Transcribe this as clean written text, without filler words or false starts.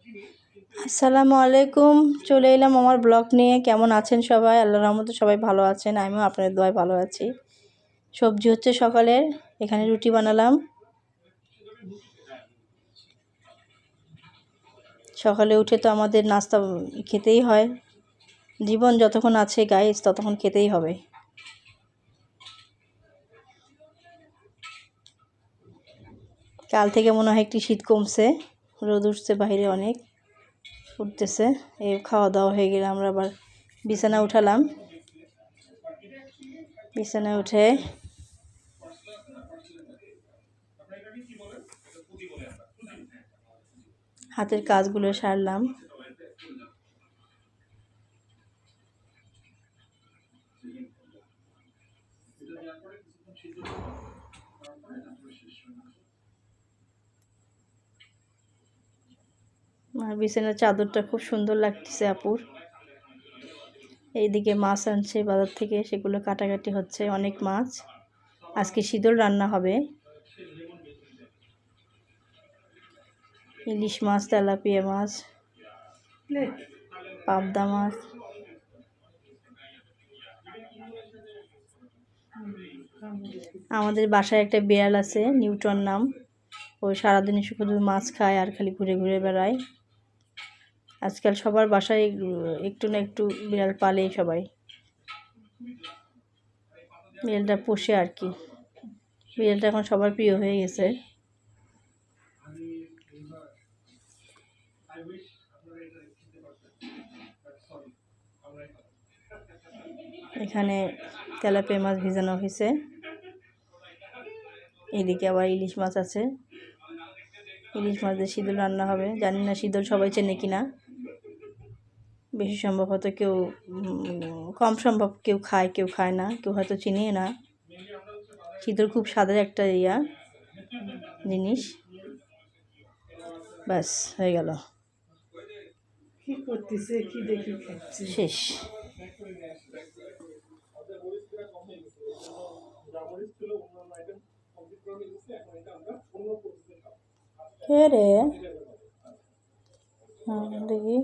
আসসালামু আলাইকুম। চলে এলাম আমার ব্লগ নিয়ে। কেমন আছেন সবাই? আল্লাহর রহমতে সবাই ভালো আছেন, আমিও আপনাদের দোয়ায় ভালো আছি। সবজি হচ্ছে সকালের, এখানে রুটি বানালাম। সকালে উঠে তো আমাদের নাস্তা খেতেই হয়, জীবন যতক্ষণ আছে গাইস ততক্ষণ খেতেই হবে। কাল থেকে মনে হয় একটু শীত কমছে, রোদ উঠছে বাইরে অনেক উঠতেছে। এই খাওয়া দাওয়া হয়ে গেলে আমরা আবার বিছানা উঠালাম। বিছানায় উঠে হাতের কাজগুলো সারলাম। আর বিছানার চাদরটা খুব সুন্দর লাগতেছে আপুর। এইদিকে মাছ আনছে বাজার থেকে, সেগুলো কাটাকাটি হচ্ছে। অনেক মাছ, আজকে শীতল রান্না হবে। ইলিশ মাছ, তেলাপিয়া মাছ, পাবদা মাছ। আমাদের বাসায় একটা বিড়াল আছে, নিউটন নাম। ও সারাদিন শুধু মাছ খায় আর খালি ঘুরে ঘুরে বেড়ায়। আজকাল সবার বাসায় একটু না একটু বিড়াল পালেই সবাই। বিড়ালটা পোষে আর কি। বিড়ালটা এখন সবার প্রিয় হয়ে গেছে। এখানে তেলাপিয়া মাছ ভিজানো হয়েছে, এদিকে আবার ইলিশ মাছ আছে। ইলিশ মাছ দিয়ে শীতল রান্না হবে। জানি না শীতল সবাই চেনে কিনা, বেশি সম্ভব হয়তো কেউ কম সম্ভব কেউ খায়, কেউ খায় না, কেউ হয়তো চিনিয়ে না। শীতল খুব স্বাদের একটা জিনিস। ব্যাস হয়ে গেল, শেষ। কে রে? দেখি